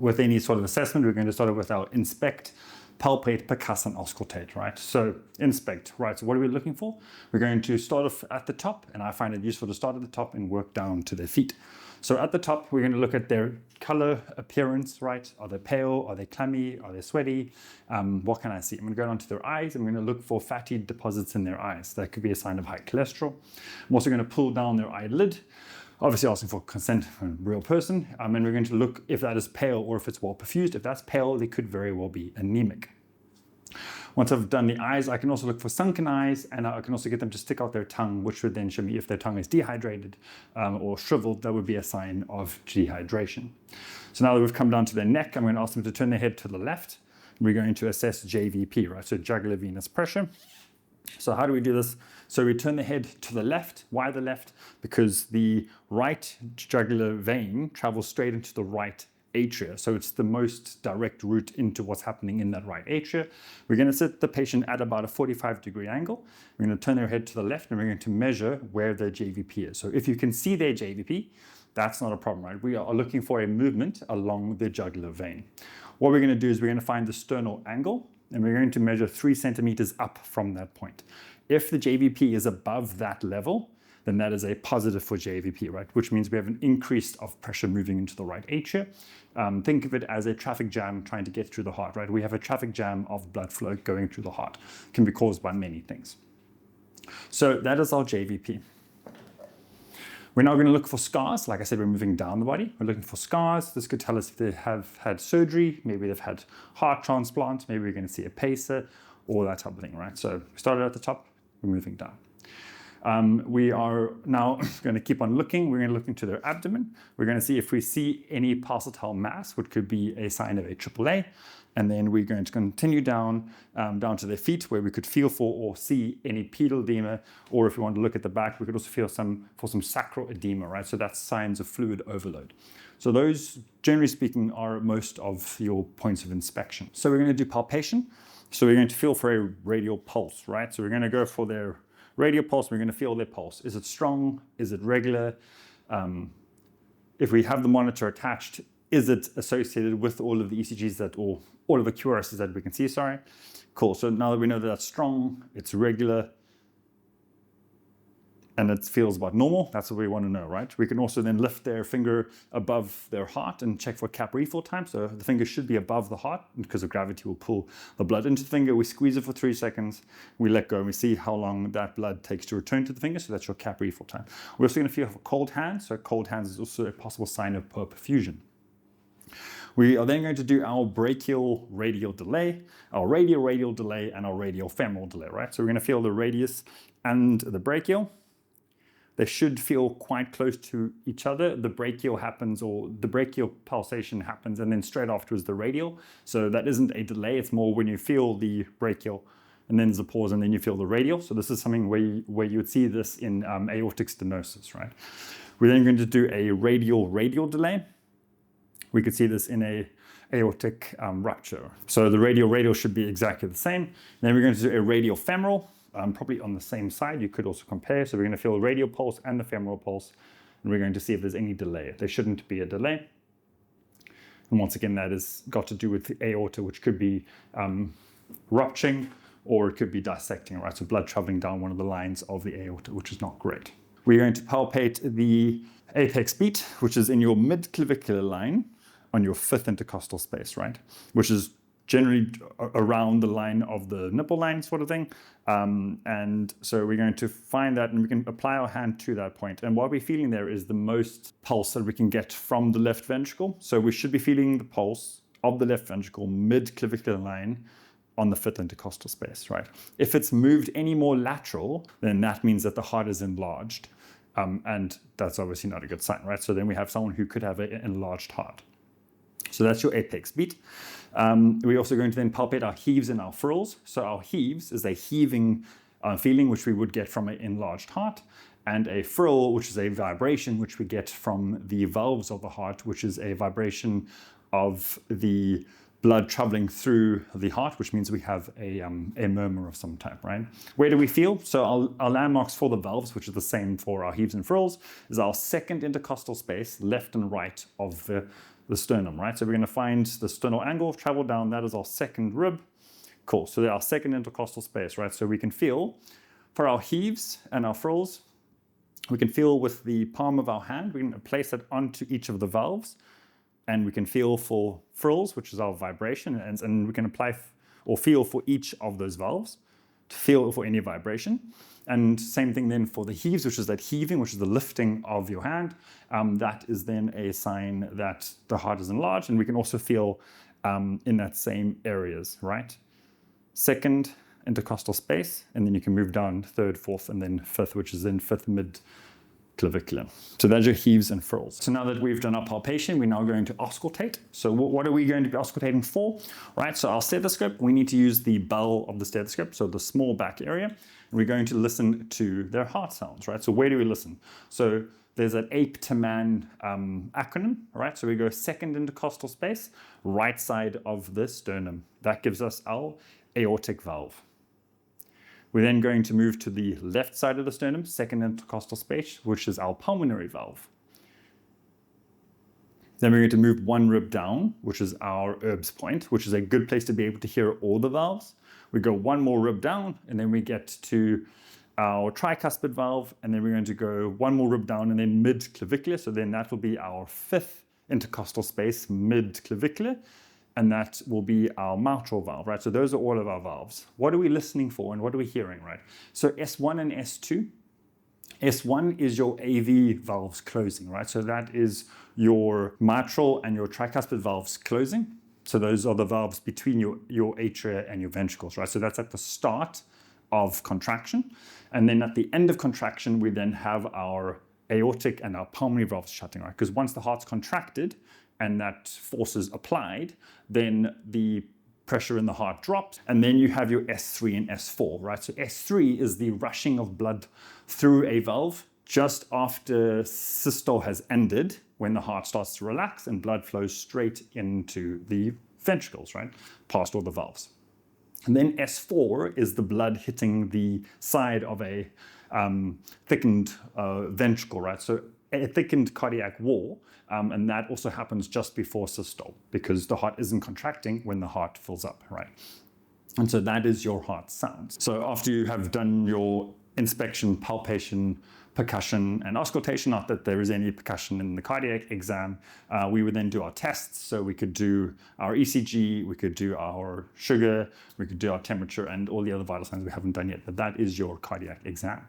With any sort of assessment, we're going to start with our inspect, palpate, percuss, and auscultate, right? So inspect, right? So what are we looking for? We're going to start off at the top, and I find it useful to start at the top and work down to their feet. So at the top, we're going to look at their color, appearance, right? Are they pale? Are they clammy? Are they sweaty? What can I see? I'm going to go down to their eyes. I'm going to look for fatty deposits in their eyes. That could be a sign of high cholesterol. I'm also going to pull down their eyelid, obviously asking for consent from a real person. And we're going to look if that is pale or if it's well perfused. If that's pale, they could very well be anemic. Once I've done the eyes, I can also look for sunken eyes, and I can also get them to stick out their tongue, which would then show me if their tongue is dehydrated or shriveled. That would be a sign of dehydration. So now that we've come down to their neck, I'm going to ask them to turn their head to the left. We're going to assess JVP, right? So jugular venous pressure. So how do we do this? So we turn the head to the left. Why the left? Because the right jugular vein travels straight into the right atria. So it's the most direct route into what's happening in that right atria. We're going to sit the patient at about a 45-degree angle. We're going to turn their head to the left, and we're going to measure where their JVP is. So if you can see their JVP, that's not a problem, right? We are looking for a movement along the jugular vein. What we're going to do is we're going to find the sternal angle, and we're going to measure 3 centimeters up from that point. If the JVP is above that level, then that is a positive for JVP, right? Which means we have an increase of pressure moving into the right atria. Think of it as a traffic jam trying to get through the heart, right? We have a traffic jam of blood flow going through the heart. It can be caused by many things. So that is our JVP. We're now going to look for scars. Like I said, we're moving down the body. We're looking for scars. This could tell us if they have had surgery, maybe they've had heart transplant, maybe we're going to see a pacer, all that type of thing, right? So we started at the top, we're moving down. We are now going to keep on looking. We're going to look into their abdomen. We're going to see if we see any pulsatile mass, which could be a sign of a AAA. And then we're going to continue down to their feet, where we could feel for or see any pedal edema. Or if we want to look at the back, we could also feel for some sacral edema, right? So that's signs of fluid overload. So those, generally speaking, are most of your points of inspection. So we're going to do palpation. So we're going to feel for a radial pulse, right? So we're going to go for their radial pulse. We're going to feel their pulse. Is it strong? Is it regular? If we have the monitor attached, is it associated with all of the ECGs or all of the QRSs that we can see, sorry? Cool, so now that we know that that's strong, it's regular, and it feels about normal, that's what we want to know, right? We can also then lift their finger above their heart and check for cap refill time. So the finger should be above the heart, because of gravity will pull the blood into the finger. We squeeze it for 3 seconds, we let go, and we see how long that blood takes to return to the finger. So that's your cap refill time. We're also going to feel for cold hands. So cold hands is also a possible sign of poor perfusion. We are then going to do our brachial radial delay, our radial radial delay, and our radial femoral delay, right? So we're going to feel the radius and the brachial. They should feel quite close to each other. The brachial happens, or the brachial pulsation happens, and then straight afterwards the radial. So that isn't a delay. It's more when you feel the brachial, and then there's a pause, and then you feel the radial. So this is something where you would see this in aortic stenosis, right? We're then going to do a radial radial delay. We could see this in a aortic rupture. So the radial radial should be exactly the same. Then we're going to do a radial femoral, probably on the same side. You could also compare. So we're going to feel the radial pulse and the femoral pulse, and we're going to see if there's any delay. There shouldn't be a delay. And once again, that has got to do with the aorta, which could be rupturing, or it could be dissecting, right? So blood traveling down one of the lines of the aorta, which is not great. We're going to palpate the apex beat, which is in your mid-clavicular line on your 5th intercostal space, right? Which is generally around the line of the nipple line sort of thing. And so we're going to find that, and we can apply our hand to that point. And what we're feeling there is the most pulse that we can get from the left ventricle. So we should be feeling the pulse of the left ventricle mid-clavicular line on the 5th intercostal space, right? If it's moved any more lateral, then that means that the heart is enlarged. And that's obviously not a good sign, right? So then we have someone who could have an enlarged heart. So that's your apex beat. We're also going to then palpate our heaves and our frills. So our heaves is a heaving feeling, which we would get from an enlarged heart, and a frill, which is a vibration, which we get from the valves of the heart, which is a vibration of the blood traveling through the heart, which means we have a murmur of some type, right? Where do we feel? So our landmarks for the valves, which are the same for our heaves and frills, is our 2nd intercostal space, left and right of the the sternum, right? So we're going to find the sternal angle, travel down, that is our second rib. Cool, so our second intercostal space, right? So we can feel for our heaves and our frills, we can feel with the palm of our hand, we can place it onto each of the valves, and we can feel for frills, which is our vibration, and we can apply or feel for each of those valves to feel for any vibration. And same thing then for the heaves, which is that heaving, which is the lifting of your hand. That is then a sign that the heart is enlarged, and we can also feel in that same areas, right? Second intercostal space, and then you can move down third, fourth, and then fifth, which is then fifth mid-clavicular. So that's your heaves and frills. So now that we've done our palpation, we're now going to auscultate. So what are we going to be auscultating for? Right, so our stethoscope, we need to use the bell of the stethoscope, so the small back area, and we're going to listen to their heart sounds, right? So where do we listen? So there's an ape to man acronym, right? So we go second intercostal space, right side of the sternum. That gives us our aortic valve. We're then going to move to the left side of the sternum, second intercostal space, which is our pulmonary valve. Then we're going to move one rib down, which is our Erb's point, which is a good place to be able to hear all the valves. We go one more rib down, and then we get to our tricuspid valve, and then we're going to go one more rib down, and then mid-clavicular. So then that will be our fifth intercostal space, mid-clavicular. And that will be our mitral valve, right? So those are all of our valves. What are we listening for and what are we hearing, right? So S1 and S2. S1 is your AV valves closing, right? So that is your mitral and your tricuspid valves closing. So those are the valves between your atria and your ventricles, right? So that's at the start of contraction. And then at the end of contraction, we then have our aortic and our pulmonary valves shutting, right? Because once the heart's contracted, and that force is applied, then the pressure in the heart drops, and then you have your S3 and S4, right? So S3 is the rushing of blood through a valve just after systole has ended, when the heart starts to relax and blood flows straight into the ventricles, right? Past all the valves. And then S4 is the blood hitting the side of a thickened ventricle, right? So a thickened cardiac wall, and that also happens just before systole because the heart isn't contracting when the heart fills up, right? And so that is your heart sounds. So after you have done your inspection, palpation, percussion, and auscultation, not that there is any percussion in the cardiac exam, we would then do our tests. So we could do our ECG, we could do our sugar, we could do our temperature, and all the other vital signs we haven't done yet, but that is your cardiac exam.